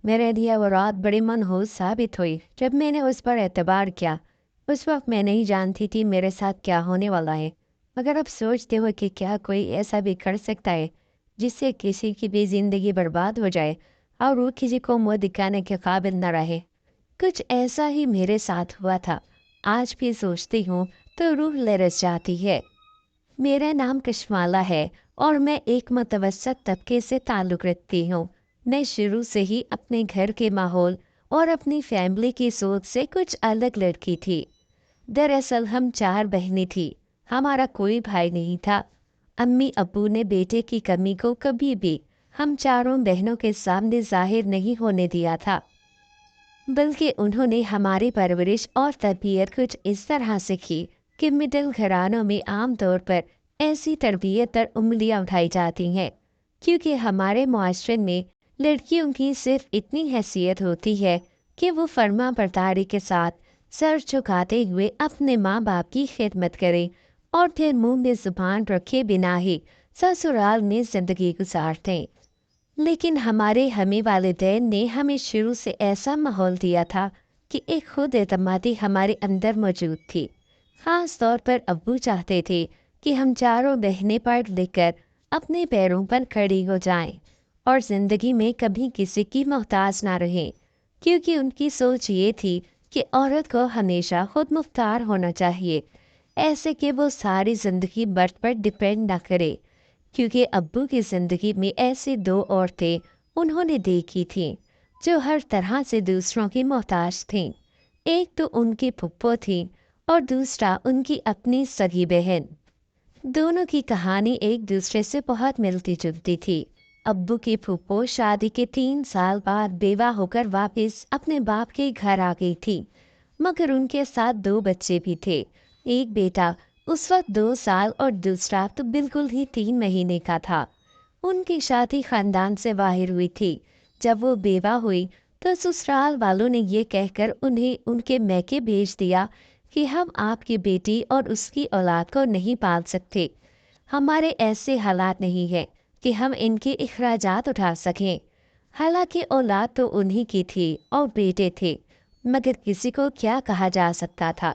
मेरे लिए वो रात बड़ी मनहूस साबित हुई जब मैंने उस पर एतबार किया। उस वक्त मैं नहीं जानती थी मेरे साथ क्या होने वाला है, मगर अब सोचते हुए कि क्या कोई ऐसा भी कर सकता है जिससे किसी की भी जिंदगी बर्बाद हो जाए और वो किसी को मुंह दिखाने के काबिल न रहे। कुछ ऐसा ही मेरे साथ हुआ था। आज भी सोचती हूँ तो रूह लरस जाती है। मेरा नाम कशमाला है और मैं एक मुतवसत तबके से ताल्लुक़ रखती हूँ। मैं शुरू से ही अपने घर के माहौल और अपनी फैमिली की सोच से कुछ अलग लड़की थी। दरअसल हम 4 बहनें थीं। हमारा कोई भाई नहीं था। अम्मी-अब्बू ने बेटे की कमी को कभी भी हम चारों बहनों के सामने ज़ाहिर नहीं होने दिया था। बल्कि उन्होंने हमारी परवरिश और तरबियत कुछ इस तरह से की कि मिडिल घरानों में आम तौर पर ऐसी तरबियत पर उंगलियां उठाई जाती हैं, क्योंकि हमारे मुआशरे में लड़कियों की सिर्फ इतनी हैसियत होती है कि वो फर्मा बरदारी के साथ सर झुकाते हुए अपने माँ बाप की खिदमत करें और फिर मुंह में जुबान रखे बिना ही ससुराल में ज़िंदगी गुजारते। लेकिन हमारे हमें वालिदैन ने हमें शुरू से ऐसा माहौल दिया था कि एक खुद एतमादी हमारे अंदर मौजूद थी। ख़ास तौर पर अब्बू चाहते थे कि हम चारों बहनें पढ़ लिख कर अपने पैरों पर खड़ी हो जाएं और ज़िंदगी में कभी किसी की मोहताज ना रहें, क्योंकि उनकी सोच ये थी कि औरत को हमेशा खुद मुख्तार होना चाहिए, ऐसे कि वो सारी ज़िंदगी मर्द पर डिपेंड ना करे। क्योंकि अब्बू की ज़िंदगी में ऐसी 2 औरतें उन्होंने देखी थीं, जो हर तरह से दूसरों की मोहताज थीं। एक तो उनकी फुप्पो थी और दूसरा उनकी अपनी सगी बहन। दोनों की कहानी एक दूसरे से बहुत मिलती-जुलती थी। अब्बू की फूफो शादी के 3 साल बाद बेवा होकर वापस अपने बाप के घर आ गई थी, मगर उनके साथ 2 बच्चे भी थे। एक बेटा उस वक्त 2 साल और दूसरा तो बिल्कुल ही 3 महीने का था। उनकी शादी खानदान से बाहर हुई थी। जब वो बेवा हुई तो ससुराल वालों ने ये कहकर उन्हें उनके मैके भेज दिया कि हम आपकी बेटी और उसकी औलाद को नहीं पाल सकते। हमारे ऐसे हालात नहीं हैं कि हम इनके अखराजात उठा सकें। हालांकि औलाद तो उन्हीं की थी और बेटे थे, मगर किसी को क्या कहा जा सकता था।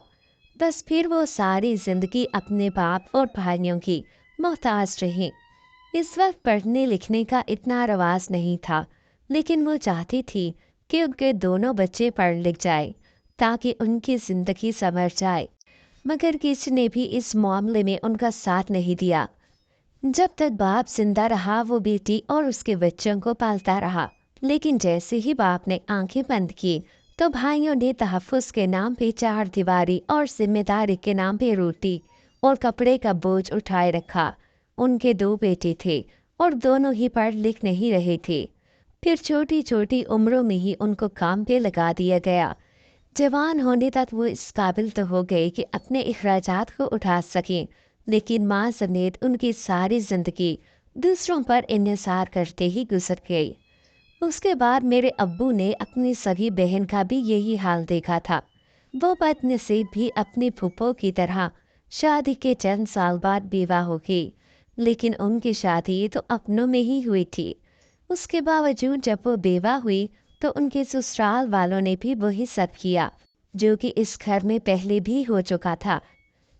बस फिर वो सारी जिंदगी अपने बाप और भाइयों की मोहताज रहीं। इस वक्त पढ़ने लिखने का इतना रवाज नहीं था, लेकिन वो चाहती थी कि उनके दोनों बच्चे पढ़ लिख जाए ताकि उनकी ज़िंदगी संवर जाए। मगर किसी ने भी इस मामले में उनका साथ नहीं दिया। जब तक बाप जिंदा रहा वो बेटी और उसके बच्चों को पालता रहा, लेकिन जैसे ही बाप ने आंखें बंद की तो भाइयों ने तहफ़्फ़ुज़ के नाम पे चार दीवारी और जिम्मेदारी के नाम पे रोटी और कपड़े का बोझ उठाए रखा। उनके 2 बेटे थे और दोनों ही पढ़ लिख नहीं रहे थे। फिर छोटी छोटी उम्रों में ही उनको काम पे लगा दिया गया। जवान होने तक वो इस काबिल तो हो गए कि अपने अखराजात को उठा सकें, लेकिन माँ समेत उनकी सारी ज़िंदगी दूसरों पर इन्हिसार करते ही गुजर गई। उसके बाद मेरे अब्बू ने अपनी सगी बहन का भी यही हाल देखा था। वो बदनसीब भी अपनी फूफो की तरह शादी के चंद साल बाद बेवा हो गई, लेकिन उनकी शादी तो अपनों में ही हुई थी। उसके बावजूद जब वो बेवा हुई तो उनके ससुराल वालों ने भी वही सब किया जो कि इस घर में पहले भी हो चुका था।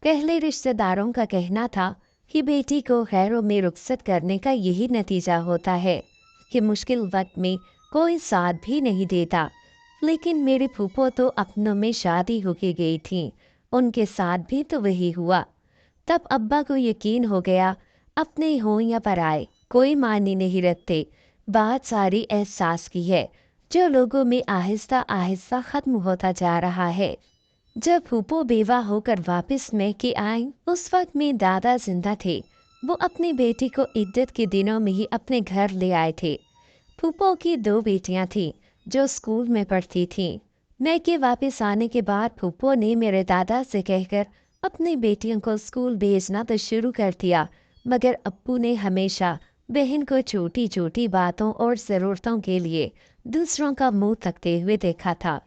पहले रिश्तेदारों का कहना था कि बेटी को खैरों में रुखसत करने का यही नतीजा होता है कि मुश्किल वक्त में कोई साथ भी नहीं देता। लेकिन मेरी फूफो तो अपनों में शादी होके गई थी, उनके साथ भी तो वही हुआ। तब अब्बा को यकीन हो गया, अपने हों या पराए कोई मायने नहीं रखते, बात सारी एहसास की है जो लोगों में आहिस्ता आहिस्ता खत्म होता जा रहा है। जब फूफो बेवा होकर वापस मैके आए उस वक्त में दादा जिंदा थे। वो अपनी बेटी को इद्दत के दिनों में ही अपने घर ले आए थे। फूफो की 2 बेटियां थीं जो स्कूल में पढ़ती थीं। मैके वापस आने के बाद फूफो ने मेरे दादा से कहकर अपनी बेटियों को स्कूल भेजना तो शुरू कर दिया, मगर अप्पू ने हमेशा बहन को छोटी छोटी बातों और ज़रूरतों के लिए दूसरों का मुंह तकते हुए देखा था।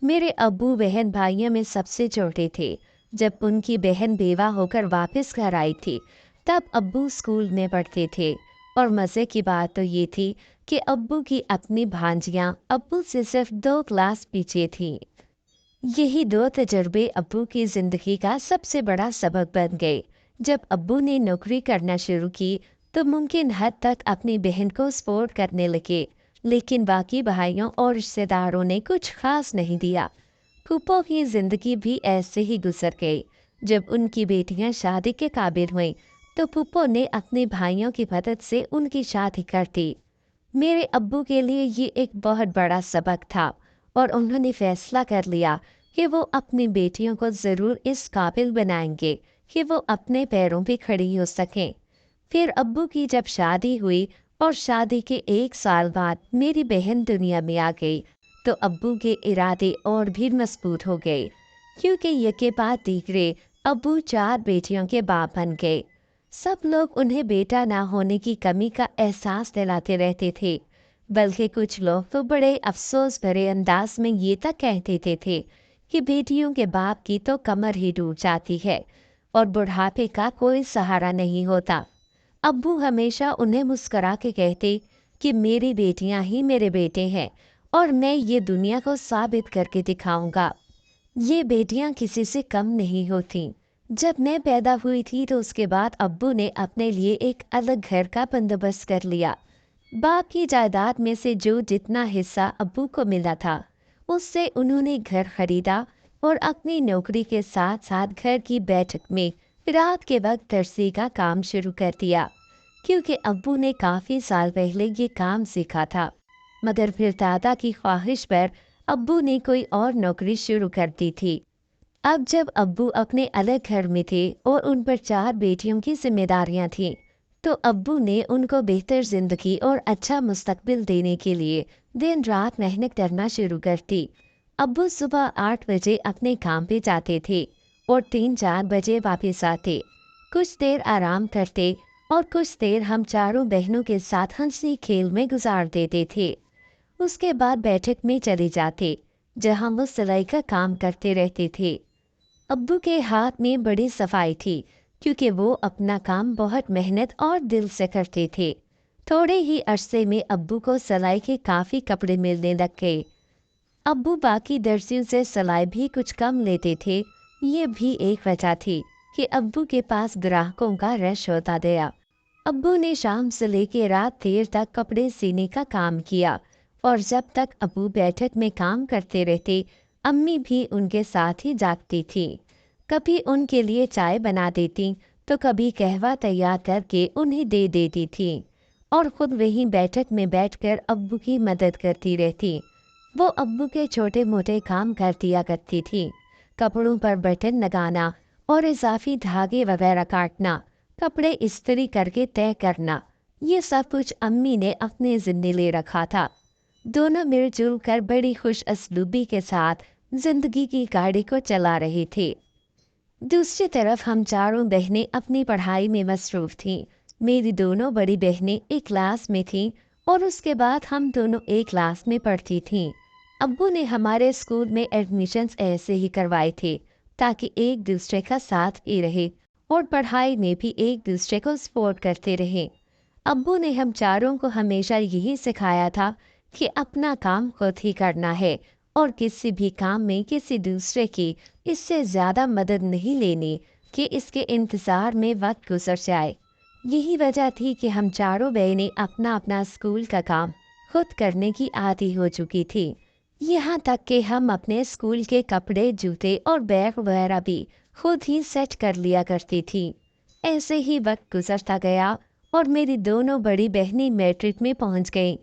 मेरे अब्बू बहन भाइयों में सबसे छोटे थे। जब उनकी बहन बेवा होकर वापस घर आई थी तब अब्बू स्कूल में पढ़ते थे, और मज़े की बात तो ये थी कि अब्बू की अपनी भांजियां अब्बू से सिर्फ 2 क्लास पीछे थीं। यही 2 तजुर्बे अब्बू की जिंदगी का सबसे बड़ा सबक बन गए। जब अब्बू ने नौकरी करना शुरू की तो मुमकिन हद तक अपनी बहन को सपोर्ट करने लगे, लेकिन बाकी भाइयों और रिश्तेदारों ने कुछ खास नहीं दिया। फूफो की जिंदगी भी ऐसे ही गुजर गई। जब उनकी बेटियां शादी के काबिल हुईं तो फूफो ने अपने भाइयों की मदद से उनकी शादी कर दी। मेरे अब्बू के लिए ये एक बहुत बड़ा सबक था और उन्होंने फैसला कर लिया कि वो अपनी बेटियों को ज़रूर इस काबिल बनाएंगे कि वो अपने पैरों पे खड़ी हो सकें। फिर अब्बू की जब शादी हुई और शादी के 1 साल बाद मेरी बहन दुनिया में आ गई तो अब्बू के इरादे और भी मजबूत हो गए, क्योंकि यके बाद दीगरे अब्बू 4 बेटियों के बाप बन गए। सब लोग उन्हें बेटा ना होने की कमी का एहसास दिलाते रहते थे, बल्कि कुछ लोग तो बड़े अफसोस भरे अंदाज में ये तक कह देते थे कि बेटियों के बाप की तो कमर ही टूट जाती है और बुढ़ापे का कोई सहारा नहीं होता। अब्बू हमेशा उन्हें मुस्करा के कहते कि मेरी बेटियां ही मेरे बेटे हैं और मैं ये दुनिया को साबित करके दिखाऊंगा। ये बेटियां किसी से कम नहीं होती। जब मैं पैदा हुई थी तो उसके बाद अब्बू ने अपने लिए एक अलग घर का बंदोबस्त कर लिया। बाप की जायदाद में से जो जितना हिस्सा अब्बू को मिला था उससे उन्होंने घर खरीदा और अपनी नौकरी के साथ साथ घर की बैठक में रात के वक्त दर्जी का काम शुरू कर दिया, क्योंकि अब्बू ने काफ़ी साल पहले ये काम सीखा था। मगर फिर दादा की ख्वाहिश पर अब्बू ने कोई और नौकरी शुरू कर दी थी। अब जब अब्बू अपने अलग घर में थे और उन पर 4 बेटियों की जिम्मेदारियां थीं, तो अब्बू ने उनको बेहतर जिंदगी और अच्छा मुस्तकबिल देने के लिए दिन रात मेहनत करना शुरू कर दी। अब्बू सुबह 8 बजे अपने काम पे जाते थे और 3-4 बजे वापस आते। कुछ देर आराम करते और कुछ देर हम चारों बहनों के साथ हंसी खेल में गुजार देते थे। उसके बाद बैठक में चले जाते, जहां वो सिलाई का काम करते रहते थे। अब्बू के हाथ में बड़ी सफाई थी, क्योंकि वो अपना काम बहुत मेहनत और दिल से करते थे। थोड़े ही अरसे में अब्बू को सिलाई के काफ़ी कपड़े मिलने लग गए। अब्बू बाकी दर्जियों से सिलाई भी कुछ कम लेते थे। ये भी एक वजह थी कि अब्बू के पास ग्राहकों का रश होता गया। अब्बू ने शाम से लेकर रात देर तक कपड़े सीने का काम किया और जब तक अब्बू बैठक में काम करते रहते अम्मी भी उनके साथ ही जागती थी। कभी उनके लिए चाय बना देती तो कभी कहवा तैयार करके उन्हें दे देती थी और खुद वहीं बैठक में बैठकर अब्बू की मदद करती रहती। वो अब्बू के छोटे मोटे काम कर दिया करती थी, कपड़ों पर बटन लगाना और इजाफी धागे वगैरह काटना, कपड़े इस्त्री करके तय करना, ये सब कुछ अम्मी ने अपने जिम्मे ले रखा था। दोनों मिलजुल कर बड़ी खुश असलूबी के साथ जिंदगी की गाड़ी को चला रहे थे। दूसरी तरफ हम चारों बहनें अपनी पढ़ाई में मसरूफ थीं। मेरी दोनों बड़ी बहनें एक क्लास में थीं और उसके बाद हम दोनों एक क्लास में पढ़ती थीं। अब्बू ने हमारे स्कूल में एडमिशन्स ऐसे ही करवाए थे ताकि एक दूसरे का साथ ही रहे और पढ़ाई में भी एक दूसरे को सपोर्ट करते रहें। अब्बू ने हम चारों को हमेशा यही सिखाया था कि अपना काम खुद ही करना है और किसी भी काम में किसी दूसरे की इससे ज़्यादा मदद नहीं लेनी कि इसके इंतज़ार में वक्त गुजर जाए। यही वजह थी कि हम चारों बहनें अपना अपना स्कूल का काम खुद करने की आदी हो चुकी थी। यहाँ तक कि हम अपने स्कूल के कपड़े, जूते और बैग वगैरह भी खुद ही सेट कर लिया करती थी। ऐसे ही वक्त गुजरता गया और मेरी दोनों बड़ी बहनें मैट्रिक में पहुँच गईं।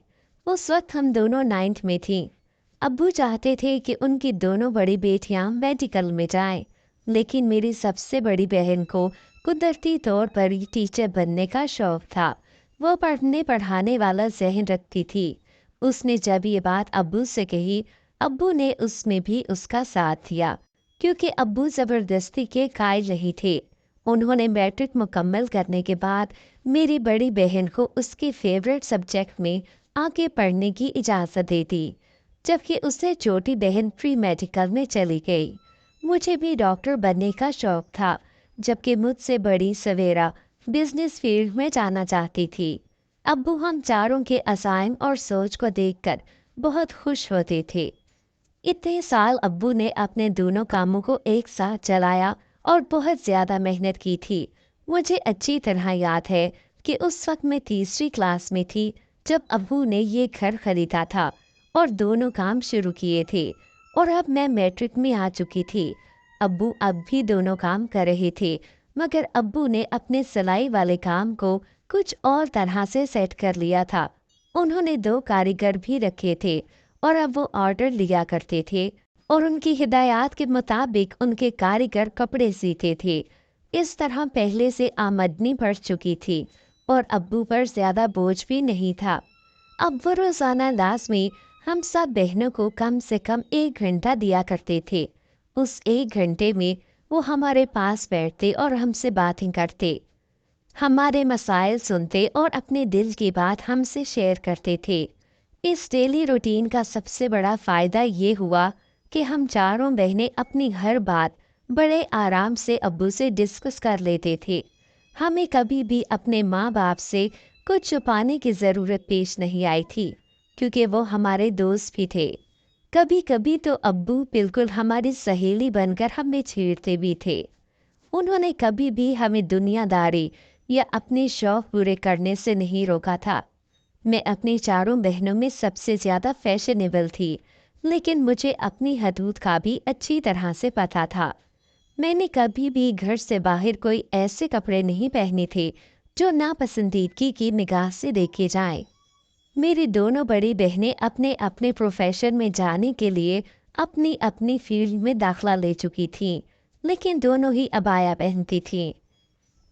उस वक्त हम दोनों 9th में थीं। अब्बू चाहते थे कि उनकी दोनों बड़ी बेटियां मेडिकल में जाएं, लेकिन मेरी सबसे बड़ी बहन को कुदरती तौर पर ही टीचर बनने का शौक था। वो पढ़ने पढ़ाने वाला जहन रखती थी। उसने जब ये बात अब्बू से कही, अब्बू ने उसमें भी उसका साथ दिया, क्योंकि अब्बू ज़बरदस्ती के कायल नहीं थे। उन्होंने मैट्रिक मुकम्मल करने के बाद मेरी बड़ी बहन को उसके फेवरेट सब्जेक्ट में आगे पढ़ने की इजाज़त दे दी, जबकि उससे छोटी बहन प्री मेडिकल में चली गई। मुझे भी डॉक्टर बनने का शौक था, जबकि मुझसे बड़ी सवेरा बिजनेस फील्ड में जाना चाहती थी। अब्बू हम चारों के अज़ाइम और सोच को देखकर बहुत खुश होते थे। इतने साल अब्बू ने अपने दोनों कामों को एक साथ चलाया और बहुत ज़्यादा मेहनत की थी। मुझे अच्छी तरह याद है कि उस वक्त मैं तीसरी क्लास में थी जब अब्बू ने ये घर खरीदा था और दोनों काम शुरू किए थे, और अब मैं मैट्रिक में आ चुकी थी। अब्बू अब भी दोनों काम कर रहे थे, मगर अब्बू ने अपने सिलाई वाले काम को कुछ और तरह से सेट कर लिया था। उन्होंने 2 कारीगर भी रखे थे और अब वो ऑर्डर लिया करते थे और उनकी हिदायत के मुताबिक उनके कारीगर कपड़े सीते थे। इस तरह पहले से आमदनी बढ़ चुकी थी और अब्बू पर ज़्यादा बोझ भी नहीं था। अब वो रोज़ाना लाज़मी हम सब बहनों को कम से कम 1 घंटा दिया करते थे। उस 1 घंटे में वो हमारे पास बैठते और हमसे बातें करते, हमारे मसाइल सुनते और अपने दिल की बात हमसे शेयर करते थे। इस डेली रूटीन का सबसे बड़ा फ़ायदा ये हुआ कि हम चारों बहनें अपनी हर बात बड़े आराम से अब्बू से डिस्कस कर लेते थे। हमें कभी भी अपने माँ बाप से कुछ छुपाने की ज़रूरत पेश नहीं आई थी, क्योंकि वो हमारे दोस्त भी थे। कभी कभी तो अब्बू बिल्कुल हमारी सहेली बनकर हमें छेड़ते भी थे। उन्होंने कभी भी हमें दुनियादारी या अपने शौक पूरे करने से नहीं रोका था। मैं अपनी चारों बहनों में सबसे ज़्यादा फैशनेबल थी, लेकिन मुझे अपनी हदूद का भी अच्छी तरह से पता था। मैंने कभी भी घर से बाहर कोई ऐसे कपड़े नहीं पहने थे जो नापसंदीदगी की निगाह से देखे जाएं। मेरी दोनों बड़ी बहनें अपने अपने प्रोफेशन में जाने के लिए अपनी अपनी फील्ड में दाखला ले चुकी थीं, लेकिन दोनों ही अबाया पहनती थीं।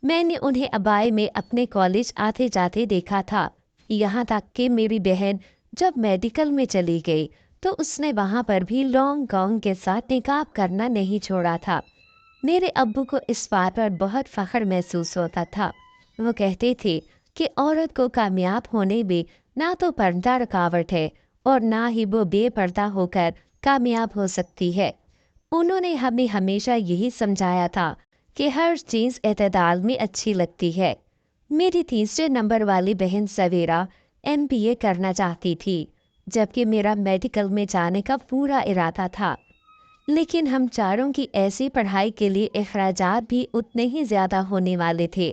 मैंने उन्हें अबाए में अपने कॉलेज आते जाते देखा था। यहाँ तक कि मेरी बहन जब मेडिकल में चली गई तो उसने वहाँ पर भी लॉन्ग गाउन के साथ निकाब करना नहीं छोड़ा था। मेरे अब्बू को इस बात पर बहुत फख्र महसूस होता था। वो कहते थे कि औरत को कामयाब होने में ना तो पर्दा रुकावट है और ना ही वो बेपर्दा होकर कामयाब हो सकती है। उन्होंने हमें हमेशा यही समझाया था कि हर चीज़ एतदाल में अच्छी लगती है। मेरी तीसरे नंबर वाली बहन सवेरा एमबीए करना चाहती थी, जबकि मेरा मेडिकल में जाने का पूरा इरादा था। लेकिन हम चारों की ऐसी पढ़ाई के लिए अखराजात भी उतने ही ज़्यादा होने वाले थे।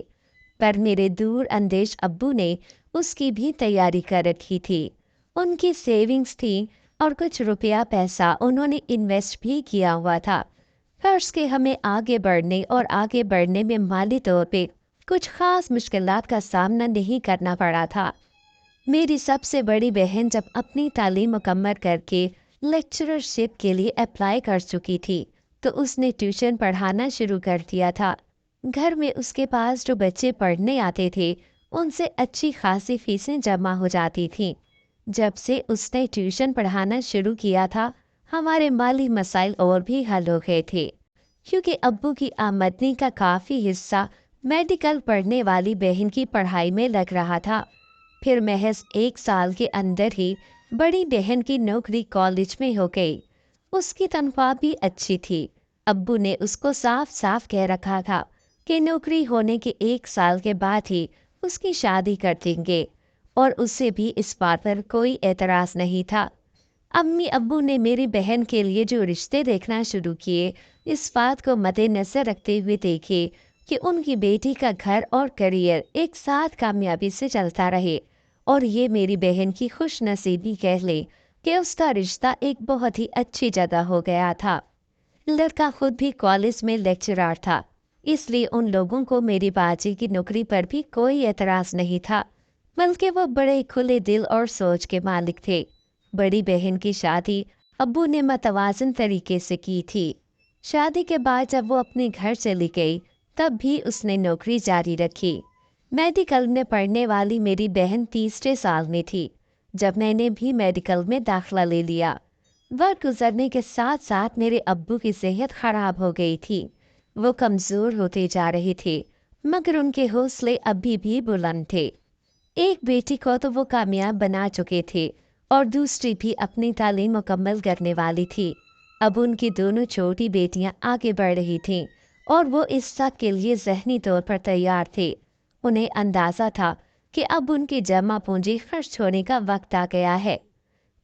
पर मेरे दूर अंदेश अब्बू ने उसकी भी तैयारी कर रखी थी। उनकी सेविंग्स थी और कुछ रुपया पैसा उन्होंने इन्वेस्ट भी किया हुआ था। फर्ज के हमें आगे बढ़ने और आगे बढ़ने में माली तौर पे कुछ ख़ास मुश्किलात का सामना नहीं करना पड़ा था। मेरी सबसे बड़ी बहन जब अपनी तालीम मुकम्मल करके लेक्चरशिप के लिए अप्लाई कर चुकी थी, तो उसने ट्यूशन पढ़ाना शुरू कर दिया था। घर में उसके पास जो बच्चे पढ़ने आते थे, उनसे अच्छी खासी फीसें जमा हो जाती थीं। जब से उसने ट्यूशन पढ़ाना शुरू किया था, हमारे माली मसाइल और भी हल हो गए थे, क्योंकि अब्बू की आमदनी का काफ़ी हिस्सा मेडिकल पढ़ने वाली बहन की पढ़ाई में लग रहा था। फिर महज 1 साल के अंदर ही बड़ी बहन की नौकरी कॉलेज में हो गई। उसकी तनख्वाह भी अच्छी थी। अब्बू ने उसको साफ साफ कह रखा था कि नौकरी होने के 1 साल के बाद ही उसकी शादी कर देंगे, और उससे भी इस बात पर कोई एतराज़ नहीं था। अम्मी अब्बू ने मेरी बहन के लिए जो रिश्ते देखना शुरू किए, इस बात को मद्देनज़र रखते हुए देखे कि उनकी बेटी का घर और करियर एक साथ कामयाबी से चलता रहे, और ये मेरी बहन की खुश नसीबी कह ले कि उसका रिश्ता एक बहुत ही अच्छी जगह हो गया था। लड़का खुद भी कॉलेज में लेक्चरर था, इसलिए उन लोगों को मेरी बाजी की नौकरी पर भी कोई एतराज़ नहीं था, बल्कि वो बड़े खुले दिल और सोच के मालिक थे। बड़ी बहन की शादी अब्बू ने मतवाज़न तरीके से की थी। शादी के बाद जब वो अपने घर चली गई, तब भी उसने नौकरी जारी रखी। मेडिकल में पढ़ने वाली मेरी बहन तीसरे साल में थी जब मैंने भी मेडिकल में दाखला ले लिया। वक्त गुजरने के साथ साथ मेरे अब्बू की सेहत खराब हो गई थी। वो कमज़ोर होते जा रहे थे, मगर उनके हौसले अभी भी बुलंद थे। एक बेटी को तो वो कामयाब बना चुके थे और दूसरी भी अपनी तालीम मुकम्मल करने वाली थी। अब उनकी दोनों छोटी बेटियां आगे बढ़ रही थीं और वो इस सब के लिए ज़हनी तौर पर तैयार थे। उन्हें अंदाज़ा था कि अब उनकी जमा पूंजी खर्च होने का वक्त आ गया है।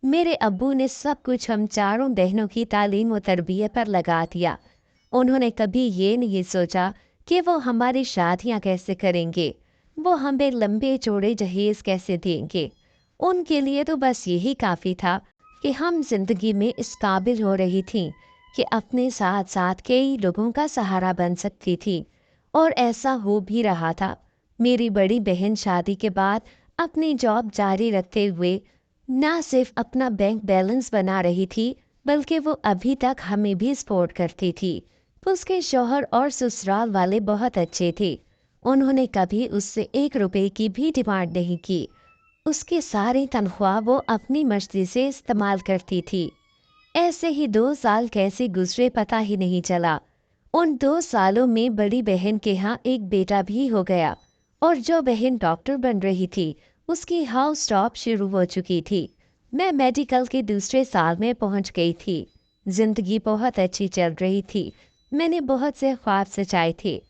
मेरे अब्बू ने सब कुछ हम चारों बहनों की तालीम और तरबियत पर लगा दिया। उन्होंने कभी ये नहीं सोचा कि वो हमारी शादियां कैसे करेंगे, वो हमें लंबे चौड़े जहेज कैसे देंगे। उनके लिए तो बस यही काफ़ी था कि हम जिंदगी में इस काबिल हो रही थीं कि अपने साथ साथ कई लोगों का सहारा बन सकती थी। और ऐसा हो भी रहा था। मेरी बड़ी बहन शादी के बाद अपनी जॉब जारी रखते हुए ना सिर्फ अपना बैंक बैलेंस बना रही थी, बल्कि वो अभी तक हमें भी सपोर्ट करती थी। उसके शौहर और ससुराल वाले बहुत अच्छे थे। उन्होंने कभी उससे 1 रुपए की भी डिमांड नहीं की। उसकी सारी तनख्वाह वो अपनी मर्जी से इस्तेमाल करती थी। ऐसे ही 2 साल कैसे गुजरे पता ही नहीं चला। उन 2 सालों में बड़ी बहन के यहाँ एक बेटा भी हो गया, और जो बहन डॉक्टर बन रही थी उसकी हाउस स्टॉप शुरू हो चुकी थी। मैं मेडिकल के दूसरे साल में पहुंच गई थी। जिंदगी बहुत अच्छी चल रही थी। मैंने बहुत से ख्वाब सजाए थे।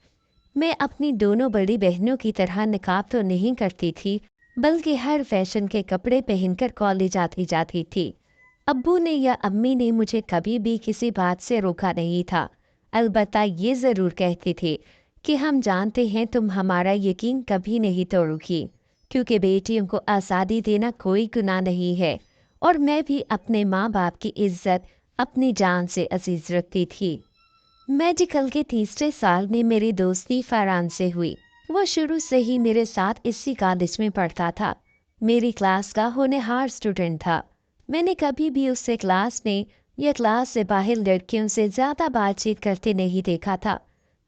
मैं अपनी दोनों बड़ी बहनों की तरह निकाब तो नहीं करती थी, बल्कि हर फैशन के कपड़े पहनकर कॉलेज आती जाती थी। अब्बू ने या अम्मी ने मुझे कभी भी किसी बात से रोका नहीं था। अलबत्ता ये ज़रूर कहते थे कि हम जानते हैं तुम हमारा यकीन कभी नहीं तोड़ोगी, क्योंकि बेटियों को आज़ादी देना कोई गुनाह नहीं है। और मैं भी अपने माँ बाप की इज्जत अपनी जान से अजीज रखती थी। मेडिकल के तीसरे साल में मेरी दोस्ती फरहान से हुई। वो शुरू से ही मेरे साथ इसी कॉलेज में पढ़ता था। मेरी क्लास का होनहार स्टूडेंट था। मैंने कभी भी उसे क्लास में या क्लास से बाहर लड़कियों से ज़्यादा बातचीत करते नहीं देखा था।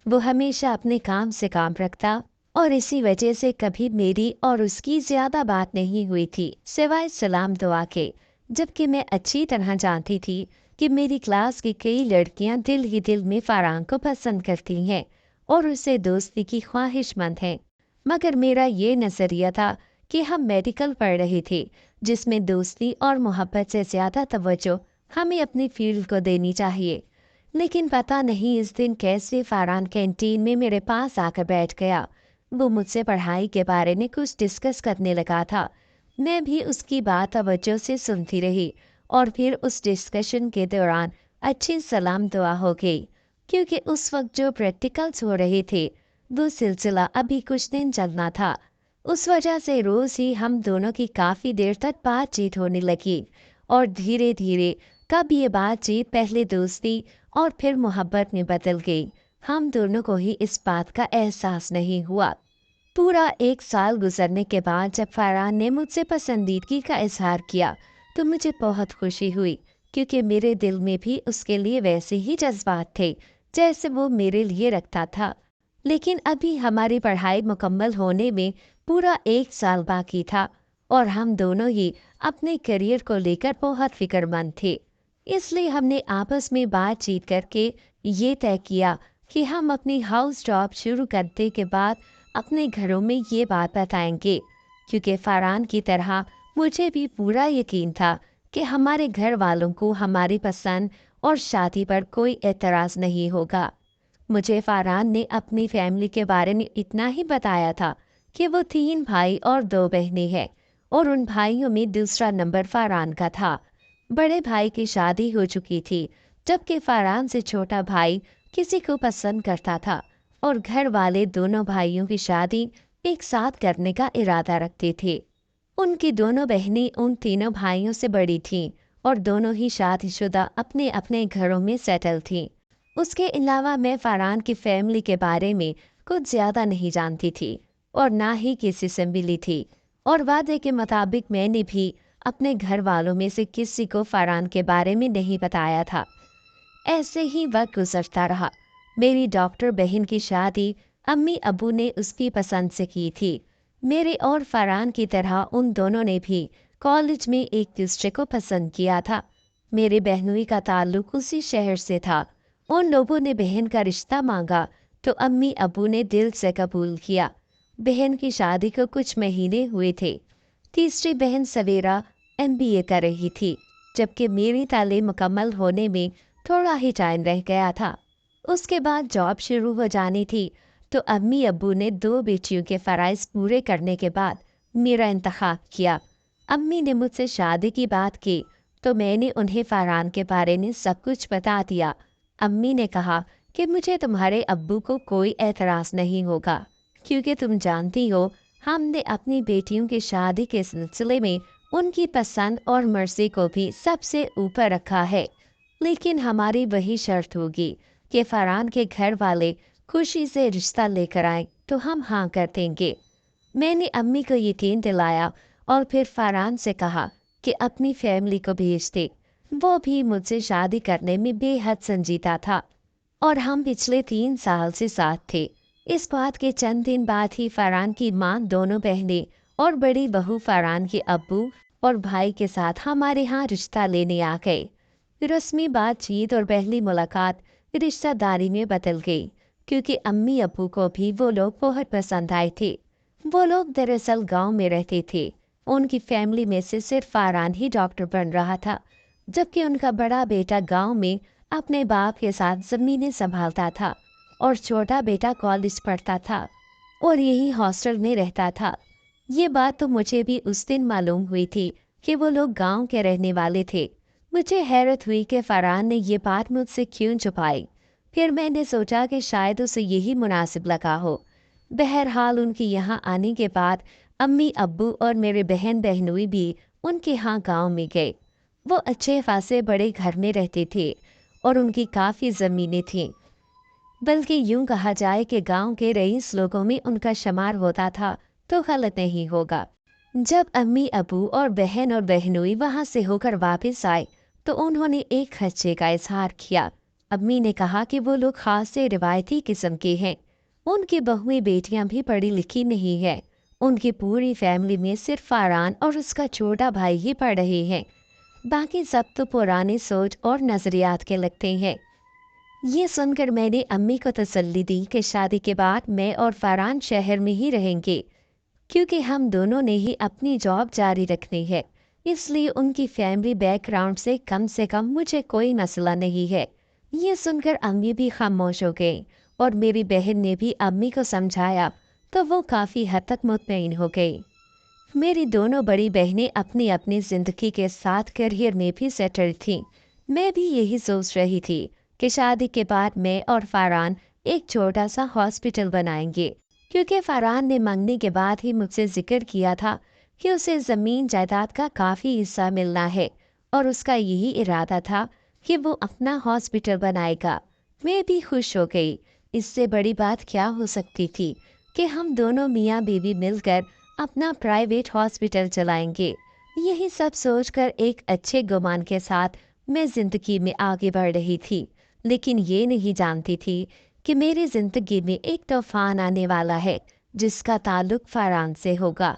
वो हमेशा अपने काम से काम रखता, और इसी वजह से कभी मेरी और उसकी ज़्यादा बात नहीं हुई थी, सिवाय सलाम दुआ के। जबकि मैं अच्छी तरह जानती थी कि मेरी क्लास की कई लड़कियां दिल ही दिल में फरहान को पसंद करती हैं और उससे दोस्ती की ख्वाहिशमंद हैं। मगर मेरा ये नज़रिया था कि हम मेडिकल पढ़ रहे थे, जिसमें दोस्ती और मोहब्बत से ज़्यादा तवज्जो हमें अपनी फील्ड को देनी चाहिए। लेकिन पता नहीं इस दिन कैसे फरहान कैंटीन में मेरे पास आकर बैठ गया। वो मुझसे पढ़ाई के बारे में कुछ डिस्कस करने लगा था। मैं भी उसकी बात तवज्जो से सुनती रही, और फिर उस डिस्कशन के दौरान अच्छी सलाम दुआ हो गई, क्योंकि उस वक्त जो प्रैक्टिकल्स हो रहे थे वो सिलसिला अभी कुछ दिन चलना था। उस वजह से रोज़ ही हम दोनों की काफ़ी देर तक बातचीत होने लगी, और धीरे धीरे कब ये बातचीत पहले दोस्ती और फिर मोहब्बत में बदल गई, हम दोनों को ही इस बात का एहसास नहीं हुआ। पूरा 1 साल गुजरने के बाद जब फरहान ने मुझसे पसंदीदगी का इजहार किया, तो मुझे बहुत खुशी हुई, क्योंकि मेरे दिल में भी उसके लिए वैसे ही जज्बात थे जैसे वो मेरे लिए रखता था। लेकिन अभी हमारी पढ़ाई मुकम्मल होने में पूरा 1 साल बाकी था, और हम दोनों ही अपने करियर को लेकर बहुत फिक्रमंद थे। इसलिए हमने आपस में बातचीत करके ये तय किया कि हम अपनी हाउस जॉब शुरू करने के बाद अपने घरों में ये बात बताएंगे, क्योंकि फरहान की तरह मुझे भी पूरा यकीन था कि हमारे घर वालों को हमारी पसंद और शादी पर कोई एतराज़ नहीं होगा। मुझे फरहान ने अपनी फैमिली के बारे में इतना ही बताया था कि वो 3 भाई और 2 बहनें हैं, और उन भाइयों में दूसरा नंबर फरहान का था। बड़े भाई की शादी हो चुकी थी, जबकि फरहान से छोटा भाई किसी को पसंद करता था, और घर वाले दोनों भाइयों की शादी एक साथ करने का इरादा रखते थे। उनकी दोनों बहनें उन तीनों भाइयों से बड़ी थीं, और दोनों ही शादीशुदा अपने अपने घरों में सेटल थीं। उसके अलावा मैं फरहान की फैमिली के बारे में कुछ ज़्यादा नहीं जानती थी, और ना ही किसी से मिली थी, और वादे के मुताबिक मैंने भी अपने घर वालों में से किसी को फरहान के बारे में नहीं बताया था। ऐसे ही वक्त गुजरता रहा। मेरी डॉक्टर बहन की शादी अम्मी अबू ने उसकी पसंद से की थी। मेरे और फरहान की तरह उन दोनों ने भी कॉलेज में एक दूसरे को पसंद किया था। मेरे बहनोई का ताल्लुक उसी शहर से था। उन लोगों ने बहन का रिश्ता मांगा, तो अम्मी अबू ने दिल से कबूल किया। बहन की शादी को कुछ महीने हुए थे। तीसरी बहन सवेरा MBA कर रही थी, जबकि मेरी तालीम मुकम्मल होने में थोड़ा ही टाइम रह गया था। उसके बाद जॉब शुरू हो जानी थी, तो अम्मी अब्बू ने 2 बेटियों के फ़राइज़ पूरे करने के बाद मेरा इंतखाब किया। अम्मी ने मुझसे शादी की बात की तो मैंने उन्हें फरहान के बारे में सब कुछ बता दिया। अम्मी ने कहा कि मुझे तुम्हारे अब्बू को कोई एतराज़ नहीं होगा, क्योंकि तुम जानती हो हमने अपनी बेटियों की शादी के सिलसिले में उनकी पसंद और मर्जी को भी सबसे ऊपर रखा है। लेकिन हमारी वही शर्त होगी कि फरहान के घर वाले खुशी से रिश्ता लेकर आए तो हम हाँ कर देंगे। मैंने अम्मी को यकीन दिलाया और फिर फरहान से कहा कि अपनी फैमिली को भेज दे। वो भी मुझसे शादी करने में बेहद संजीदा था और हम पिछले 3 साल से साथ थे। इस बात के चंद दिन बाद ही फरहान की माँ, दोनों बहनें और बड़ी बहू फरहान के अब्बू और भाई के साथ हमारे यहाँ रिश्ता लेने आ गए। रस्मी बातचीत और पहली मुलाकात रिश्तेदारी में बदल गई, क्योंकि अम्मी अब्बू को भी वो लोग बहुत पसंद आए थे। वो लोग दरअसल गांव में रहते थे। उनकी फैमिली में से सिर्फ फरहान ही डॉक्टर बन रहा था, जबकि उनका बड़ा बेटा गांव में अपने बाप के साथ ज़मीनें संभालता था और छोटा बेटा कॉलेज पढ़ता था और यही हॉस्टल में रहता था। ये बात तो मुझे भी उस दिन मालूम हुई थी कि वो लोग गांव के रहने वाले थे। मुझे हैरत हुई कि फरहान ने ये बात मुझसे क्यों छुपाई। फिर मैंने सोचा कि शायद उसे यही मुनासिब लगा हो। बहरहाल उनके यहाँ आने के बाद अम्मी अब्बू और मेरे बहन बहनोई भी उनके यहाँ गांव में गए। वो अच्छे खासे बड़े घर में रहते थे और उनकी काफ़ी ज़मीनें थीं। बल्कि यूं कहा जाए कि गांव के रईस लोगों में उनका शुमार होता था तो गलत नहीं होगा। जब अम्मी अबू और बहन और बहनोई वहां से होकर वापस आए तो उन्होंने एक खर्चे का इजहार किया। अम्मी ने कहा कि वो लोग खास से रिवायती किस्म के हैं। उनकी बहुएं बेटियां भी पढ़ी लिखी नहीं है। उनकी पूरी फैमिली में सिर्फ फरहान और उसका छोटा भाई ही पढ़ रहे हैं। बाकी सब तो पुरानी सोच और नजरियात के लगते हैं। ये सुनकर मैंने अम्मी को तसल्ली दी कि शादी के बाद मैं और फरहान शहर में ही रहेंगे, क्योंकि हम दोनों ने ही अपनी जॉब जारी रखनी है। इसलिए उनकी फैमिली बैकग्राउंड से कम मुझे कोई मसला नहीं है। ये सुनकर अम्मी भी खामोश हो गई और मेरी बहन ने भी अम्मी को समझाया तो वो काफ़ी हद तक मुतमईन हो गई। मेरी दोनों बड़ी बहनें अपनी अपनी ज़िंदगी के साथ करियर में भी सेटल थीं। मैं भी यही सोच रही थी कि शादी के बाद मैं और फरहान एक छोटा सा हॉस्पिटल बनाएंगे, क्योंकि फरहान ने मंगनी के बाद ही मुझसे जिक्र किया था कि उसे ज़मीन जायदाद का काफ़ी हिस्सा मिलना है और उसका यही इरादा था कि वो अपना हॉस्पिटल बनाएगा। मैं भी खुश हो गई। इससे बड़ी बात क्या हो सकती थी कि हम दोनों मियाँ बीवी मिलकर अपना प्राइवेट हॉस्पिटल चलाएंगे। यही सब सोचकर एक अच्छे गुमान के साथ मैं ज़िंदगी में आगे बढ़ रही थी, लेकिन ये नहीं जानती थी कि मेरी ज़िंदगी में एक तूफान आने वाला है जिसका ताल्लुक फरहान से होगा।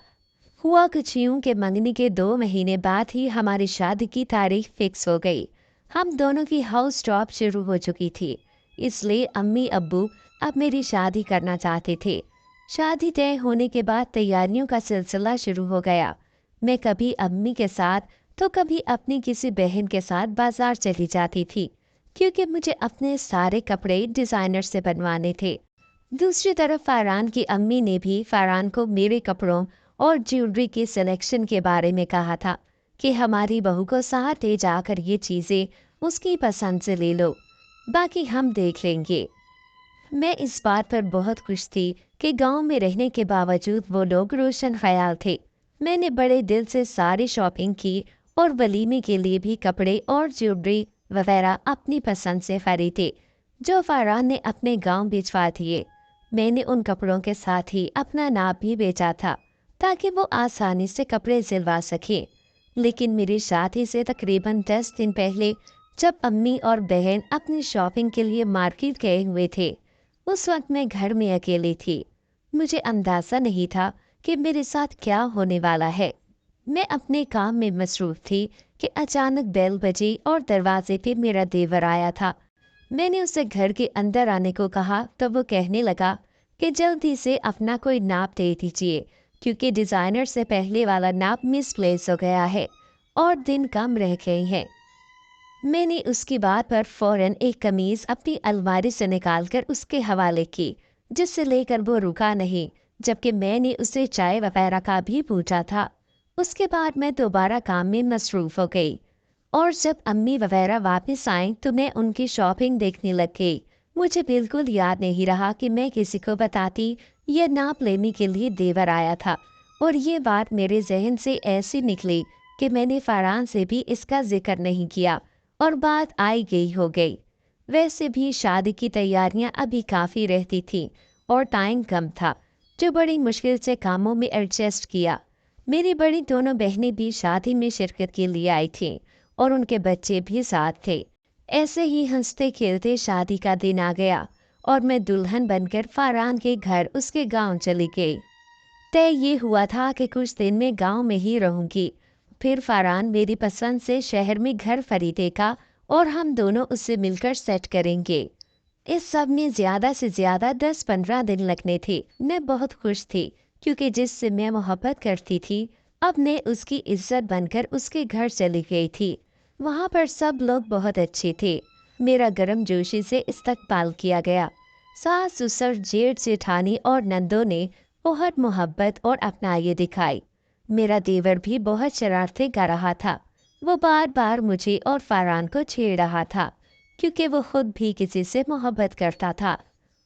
हुआ कुछ यूं कि मंगनी के 2 महीने बाद ही हमारी शादी की तारीख फिक्स हो गई। हम दोनों की हाउस जॉब शुरू हो चुकी थी, इसलिए अम्मी अब्बू अब मेरी शादी करना चाहते थे। शादी तय होने के बाद तैयारियों का सिलसिला शुरू हो गया। मैं कभी अम्मी के साथ तो कभी अपनी किसी बहन के साथ बाजार चली जाती थी, क्योंकि मुझे अपने सारे कपड़े डिज़ाइनर से बनवाने थे। दूसरी तरफ फरहान की अम्मी ने भी फरहान को मेरे कपड़ों और ज्वेलरी के सिलेक्शन के बारे में कहा था कि हमारी बहू को साथ ले जाकर ये चीज़ें उसकी पसंद से ले लो, बाकी हम देख लेंगे। मैं इस बात पर बहुत खुश थी कि गांव में रहने के बावजूद वो लोग रोशन ख्याल थे। मैंने बड़े दिल से सारी शॉपिंग की और वलीमे के लिए भी कपड़े और ज्वेलरी वगैरह अपनी पसंद से खरीदे, जो फरहान ने अपने गांव भिजवा दिए। मैंने उन कपड़ों के साथ ही अपना नाप भी बेचा था ताकि वो आसानी से कपड़े सिलवा सके। लेकिन मेरी शादी से तकरीबन 10 दिन पहले जब अम्मी और बहन अपनी शॉपिंग के लिए मार्केट गए हुए थे, उस वक्त मैं घर में अकेली थी। मुझे अंदाज़ा नहीं था कि मेरे साथ क्या होने वाला है। मैं अपने काम में मसरूफ़ थी कि अचानक बेल बजी और दरवाजे पे मेरा देवर आया था। मैंने उसे घर के अंदर आने को कहा तो वो कहने लगा कि जल्दी से अपना कोई नाप दे दीजिए, क्योंकि डिज़ाइनर से पहले वाला नाप मिसप्लेस हो गया है और दिन कम रह गए हैं। मैंने उसकी बात पर फौरन एक कमीज अपनी अलमारी से निकालकर उसके हवाले की, जिससे लेकर वो रुका नहीं, जबकि मैंने उसे चाय वगैरह का भी पूछा था। उसके बाद मैं दोबारा काम में मसरूफ़ हो गई और जब अम्मी वगैरह वापस आईं तो मैं उनकी शॉपिंग देखने लग गई। मुझे बिल्कुल याद नहीं रहा कि मैं किसी को बताती ये नाप लेने के लिए देवर आया था, और ये बात मेरे जहन से ऐसी निकली कि मैंने फरहान से भी इसका जिक्र नहीं किया और बात आई गई हो गई। वैसे भी शादी की तैयारियां अभी काफ़ी रहती थीं और टाइम कम था, जो बड़ी मुश्किल से कामों में एडजस्ट किया। मेरी बड़ी दोनों बहनें भी शादी में शिरकत के लिए आई थीं और उनके बच्चे भी साथ थे। ऐसे ही हंसते खेलते शादी का दिन आ गया और मैं दुल्हन बनकर फरहान के घर उसके गांव चली गई। तय ये हुआ था कि कुछ दिन में गांव में ही रहूंगी। फिर फरहान मेरी पसंद से शहर में घर खरीदेगा और हम दोनों उससे मिलकर सेट करेंगे। इस सब में ज़्यादा से ज़्यादा 10-15 दिन लगने थे। मैं बहुत खुश थी क्योंकि जिससे मैं मोहब्बत करती थी अब मैं उसकी इज्जत बनकर उसके घर चली गई थी। वहाँ पर सब लोग बहुत अच्छे थे। मेरा गर्मजोशी से इस्तकबाल किया गया। सास ससुर जेठ जेठानी और नंदों ने बहुत मोहब्बत और अपनाई दिखाई। मेरा देवर भी बहुत शरारतें कर रहा था। वो बार बार मुझे और फरहान को छेड़ रहा था क्योंकि वो खुद भी किसी से मोहब्बत करता था।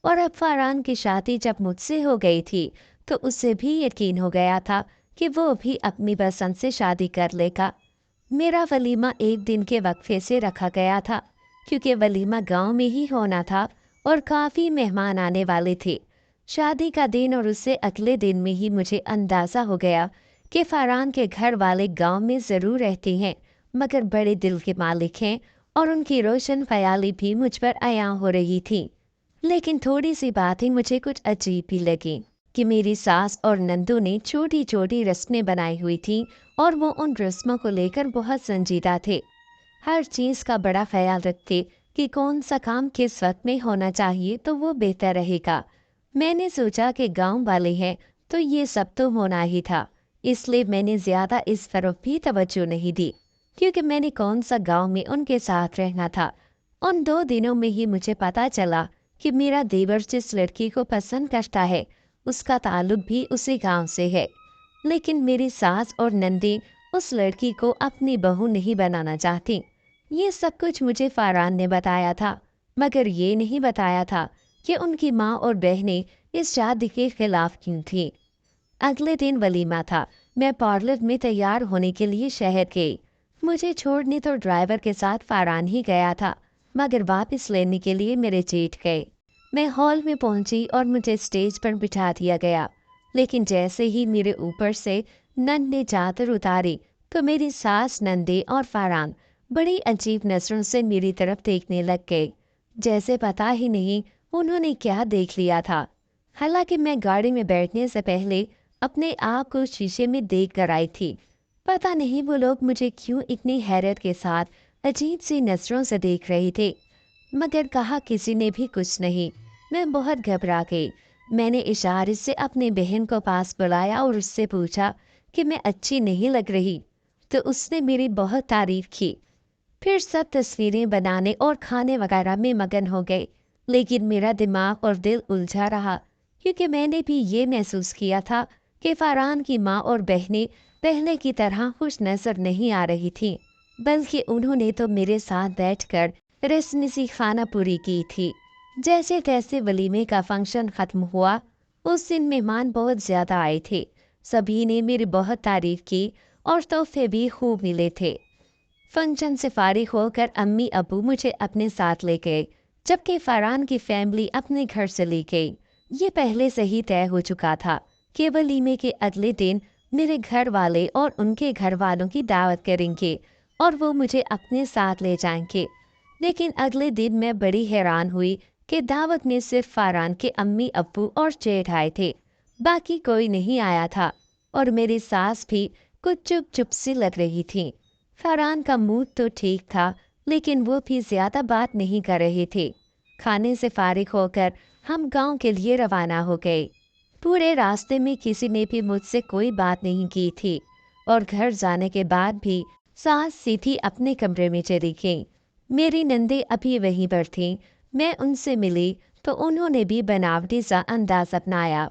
और अब फरहान की शादी जब मुझसे हो गई थी तो उसे भी यकीन हो गया था कि वो भी अपनी पसंद से शादी कर लेगा। मेरा वलीमा एक दिन के वक्फे से रखा गया था क्योंकि वलीमा गांव में ही होना था और काफ़ी मेहमान आने वाले थे। शादी का दिन और उससे अगले दिन में ही मुझे अंदाज़ा हो गया कि फरहान के घर वाले गांव में ज़रूर रहते हैं मगर बड़े दिल के मालिक हैं, और उनकी रोशन ख्याली भी मुझ पर आया हो रही थी। लेकिन थोड़ी सी बातें मुझे कुछ अजीब भी लगी कि मेरी सास और नंदू ने छोटी छोटी रस्में बनाई हुई थी और वो उन रस्मों को लेकर बहुत संजीदा थे। हर चीज़ का बड़ा ख्याल रखते कि कौन सा काम किस वक्त में होना चाहिए तो वो बेहतर रहेगा। मैंने सोचा कि गांव वाले हैं तो ये सब तो होना ही था, इसलिए मैंने ज़्यादा इस तरफ भी तवज्जो नहीं दी क्योंकि मैंने कौन सा गांव में उनके साथ रहना था। उन 2 दिनों में ही मुझे पता चला कि मेरा देवर जिस लड़की को पसंद करता है उसका ताल्लुक भी उसी गांव से है। लेकिन मेरी सास और नंदी उस लड़की को अपनी बहू नहीं बनाना चाहती। ये सब कुछ मुझे फरहान ने बताया था, मगर ये नहीं बताया था कि उनकी माँ और बहनें इस शादी के खिलाफ क्यों थीं। अगले दिन वलीमा था। मैं पार्लर में तैयार होने के लिए शहर गई। मुझे छोड़ने तो ड्राइवर के साथ फरहान ही गया था, मगर वापस लेने के लिए मेरे जेठ गए। मैं हॉल में पहुंची और मुझे स्टेज पर बिठा दिया गया, लेकिन जैसे ही मेरे ऊपर से नंद ने चादर उतारी तो मेरी सास, नंदे और फरहान बड़ी अजीब नजरों से मेरी तरफ देखने लग गए, जैसे पता ही नहीं उन्होंने क्या देख लिया था। हालांकि मैं गाड़ी में बैठने से पहले अपने आप को शीशे में देख कर आई थी। पता नहीं वो लोग मुझे क्यों इतनी हैरत के साथ अजीब सी नजरों से देख रहे थे, मगर कहा किसी ने भी कुछ नहीं। मैं बहुत घबरा गई। मैंने इशारे से अपनी बहन को पास बुलाया और उससे पूछा कि मैं अच्छी नहीं लग रही, तो उसने मेरी बहुत तारीफ की। फिर सब तस्वीरें बनाने और खाने वगैरह में मगन हो गए, लेकिन मेरा दिमाग और दिल उलझा रहा क्योंकि मैंने भी ये महसूस किया था कि फरहान की माँ और बहनें पहले की तरह खुश नजर नहीं आ रही थीं, बल्कि उन्होंने तो मेरे साथ बैठकर रस्मी सी खाना पूरी की थी। जैसे तैसे वलीमे का फंक्शन खत्म हुआ। उस दिन मेहमान बहुत ज़्यादा आए थे। सभी ने मेरी बहुत तारीफ की और तोहफे भी खूब मिले थे। फंक्शन से फारिग होकर अम्मी अबू मुझे अपने साथ ले गए, जबकि फरहान की फैमिली अपने घर चली गई। ये पहले से ही तय हो चुका था कि वलीमे के अगले दिन मेरे घर वाले और उनके घर वालों की दावत करेंगे और वो मुझे अपने साथ ले जाएंगे। लेकिन अगले दिन मैं बड़ी हैरान हुई कि दावत में सिर्फ फरहान के अम्मी अब्बू और जेठ आए थे, बाकी कोई नहीं आया था। और मेरी सास भी कुछ चुप चुप सी लग रही थी। फरहान का मूड तो ठीक था, लेकिन वो भी ज्यादा बात नहीं कर रहे थे। खाने से फारिग होकर हम गांव के लिए रवाना हो गए। पूरे रास्ते में किसी ने भी मुझसे कोई बात नहीं की थी और घर जाने के बाद भी सास सीधी अपने कमरे में चली गई। मेरी नंदे अभी वहीं पर थीं। मैं उनसे मिली तो उन्होंने भी बनावटी सा अंदाज अपनाया।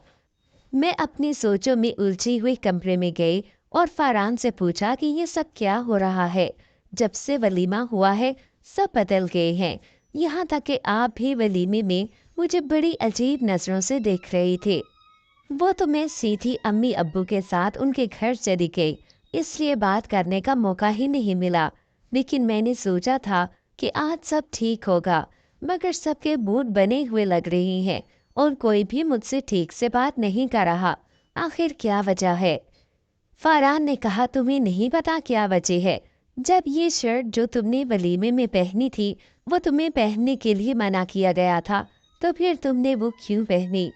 मैं अपनी सोचों में उलझी हुई कमरे में गई और फरहान से पूछा कि ये सब क्या हो रहा है। जब से वलीमा हुआ है सब बदल गए हैं, यहाँ तक कि आप भी वलीमे में मुझे बड़ी अजीब नज़रों से देख रही थी। वो तो मैं सीधी अम्मी अब्बू के साथ उनके घर चली गई, इसलिए बात करने का मौका ही नहीं मिला। लेकिन मैंने सोचा था कि आज सब ठीक होगा, मगर सबके मूड बने हुए लग रही हैं और कोई भी मुझसे ठीक से बात नहीं कर रहा। आखिर क्या वजह है? फरहान ने कहा, तुम्हें नहीं पता क्या वजह है? जब ये शर्ट जो तुमने वलीमे में पहनी थी वो तुम्हें पहनने के लिए मना किया गया था, तो फिर तुमने वो क्यों पहनी?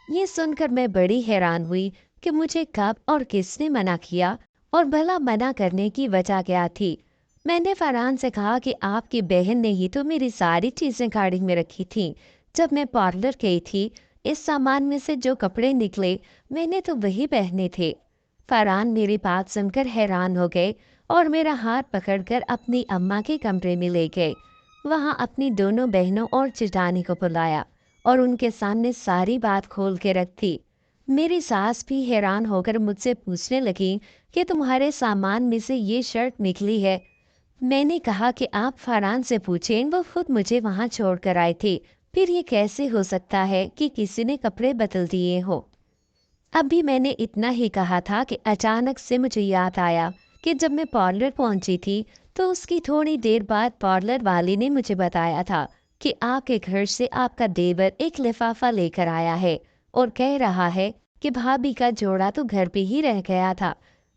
ये सुनकर मैं बड़ी हैरान हुई कि मुझे कब और किसने मना किया और भला मना करने की वजह क्या थी। मैंने फरहान से कहा कि आपकी बहन ने ही तो मेरी सारी चीज़ें गाड़ी में रखी थी। जब मैं पार्लर गई थी, इस सामान में से जो कपड़े निकले मैंने तो वही पहने थे। फरहान मेरी बात सुनकर हैरान हो गए और मेरा हाथ पकड़कर अपनी अम्मा के कमरे में ले गए। वहाँ अपनी दोनों बहनों और चिटानी को बुलाया और उनके सामने सारी बात खोल के रख दी। मेरी सास भी हैरान होकर मुझसे पूछने लगी कि तुम्हारे सामान में से ये शर्ट निकली है। मैंने कहा कि आप फरहान से पूछें, वो खुद मुझे वहाँ छोड़ कर आए थे। फिर ये कैसे हो सकता है कि किसी ने कपड़े बदल दिए हो? अभी मैंने इतना ही कहा था कि अचानक से मुझे याद आया कि जब मैं पार्लर पहुंची थी तो उसकी थोड़ी देर बाद पार्लर वाली ने मुझे बताया था कि आपके घर से आपका देवर एक लिफाफा लेकर आया है और कह रहा है कि भाभी का जोड़ा तो घर पे ही रह गया था।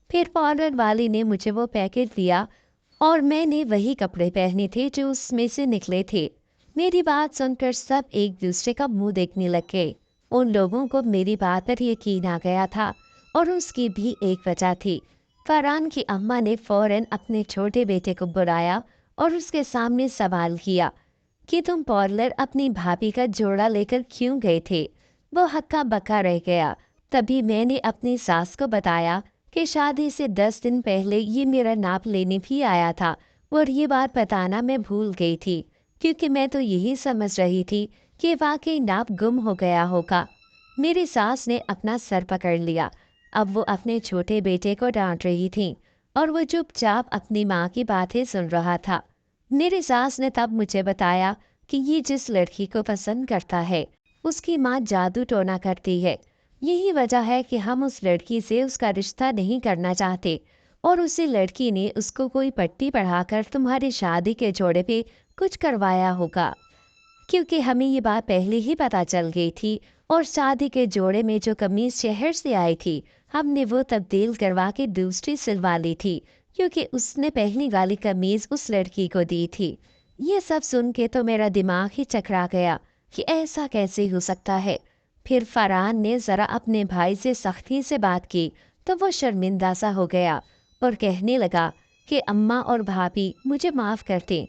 फिर पार्लर वाली ने मुझे वो पैकेट दिया और मैंने वही कपड़े पहने थे जो उसमें से निकले थे। मेरी बात सुनकर सब एक दूसरे का मुंह देखने लग गए। उन लोगों को मेरी बात पर यकीन आ गया था और उसकी भी एक वजह थी। फरहान की अम्मा ने फौरन अपने छोटे बेटे को बुलाया और उसके सामने सवाल किया कि तुम पार्लर अपनी भाभी का जोड़ा लेकर क्यों गए थे? वो हक्का बक्का रह गया। तभी मैंने अपनी सास को बताया कि शादी से 10 दिन पहले ये मेरा नाप लेने भी आया था और ये बात बताना मैं भूल गई थी, क्योंकि मैं तो यही समझ रही थी कि वाकई नाप गुम हो गया होगा। मेरी सास ने अपना सर पकड़ लिया। अब वो अपने छोटे बेटे को डांट रही थी और वो चुपचाप अपनी माँ की बातें सुन रहा था। मेरी सास ने तब मुझे बताया कि ये जिस लड़की को पसंद करता है उसकी माँ जादू टोना करती है। यही वजह है कि हम उस लड़की से उसका रिश्ता नहीं करना चाहते और उसी लड़की ने उसको कोई पट्टी पढ़ाकर तुम्हारी शादी के जोड़े पे कुछ करवाया होगा, क्योंकि हमें ये बात पहले ही पता चल गई थी। और शादी के जोड़े में जो कमीज शहर से आई थी हमने वो तब्दील करवा के दूसरी सिलवा ली थी, क्योंकि उसने पहली वाली कमीज उस लड़की को दी थी। ये सब सुन के तो मेरा दिमाग ही चकरा गया कि ऐसा कैसे हो सकता है। फिर फरहान ने ज़रा अपने भाई से सख्ती से बात की तो वो शर्मिंदा सा हो गया और कहने लगा कि अम्मा और भाभी मुझे माफ़ कर दें,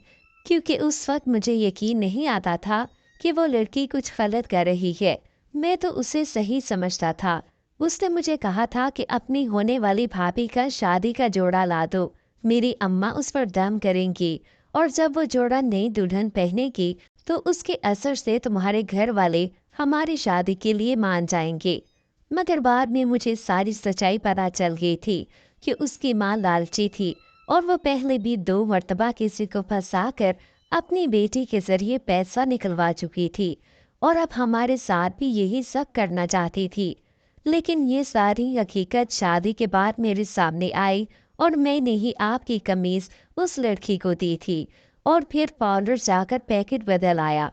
क्योंकि उस वक्त मुझे यकीन नहीं आता था कि वो लड़की कुछ गलत कर रही है। मैं तो उसे सही समझता था। उसने मुझे कहा था कि अपनी होने वाली भाभी का शादी का जोड़ा ला दो, मेरी अम्मा उस पर दम करेंगी और जब वो जोड़ा नई दुल्हन पहनेगी तो उसके असर से तुम्हारे घर वाले हमारी शादी के लिए मान जाएंगे। मगर बाद में मुझे सारी सच्चाई पता चल गई थी कि उसकी माँ लालची थी और वो पहले भी 2 मर्तबा किसी को फंसाकर अपनी बेटी के जरिए पैसा निकलवा चुकी थी और अब हमारे साथ भी यही सब करना चाहती थी। लेकिन ये सारी हकीकत शादी के बाद मेरे सामने आई और मैंने ही आपकी कमीज उस लड़की को दी थी और फिर पार्लर जाकर पैकेट बदल आया।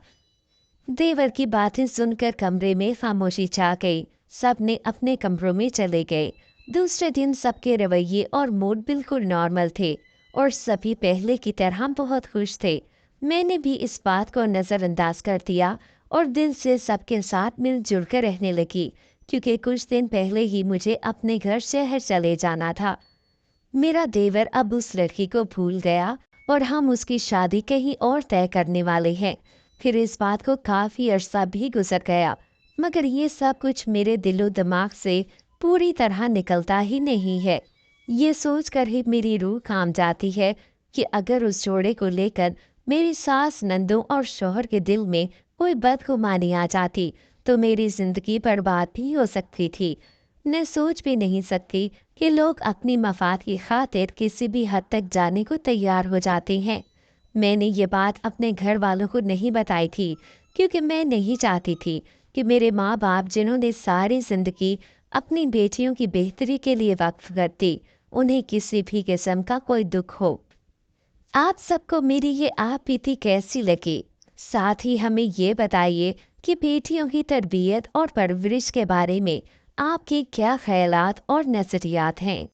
देवर की बातें सुनकर कमरे में खामोशी छा गई। सब ने अपने कमरों में चले गए। दूसरे दिन सबके रवैये और मूड बिल्कुल नॉर्मल थे और सभी पहले की तरह बहुत खुश थे। मैंने भी इस बात को नज़रअंदाज कर दिया और दिल से सबके साथ मिलजुल कर रहने लगी, क्योंकि कुछ दिन पहले ही मुझे अपने घर शहर चले जाना था। मेरा देवर अब उस लड़की को भूल गया और हम उसकी शादी कहीं और तय करने वाले हैं। फिर इस बात को काफ़ी अरसा भी गुजर गया, मगर ये सब कुछ मेरे दिलो दिमाग से पूरी तरह निकलता ही नहीं है। ये सोच कर ही मेरी रूह काम जाती है कि अगर उस जोड़े को लेकर मेरी सास, नंदों और शौहर के दिल में कोई बदगुमानी आ जाती तो मेरी जिंदगी बर्बाद भी हो सकती थी। मैं सोच भी नहीं सकती कि लोग अपनी मफाद की खातिर किसी भी हद तक जाने को तैयार हो जाते हैं। मैंने ये बात अपने घर वालों को नहीं बताई थी, क्योंकि मैं नहीं चाहती थी कि मेरे माँ बाप, जिन्होंने सारी जिंदगी अपनी बेटियों की बेहतरी के लिए वक्फ कर दी, उन्हें किसी भी किस्म का कोई दुख हो। आप सबको मेरी ये आप बीती कैसी लगी? साथ ही हमें ये बताइए कि बेटियों की तरबियत और परवरिश के बारे में आपके क्या ख्यालात और नज़रियात हैं।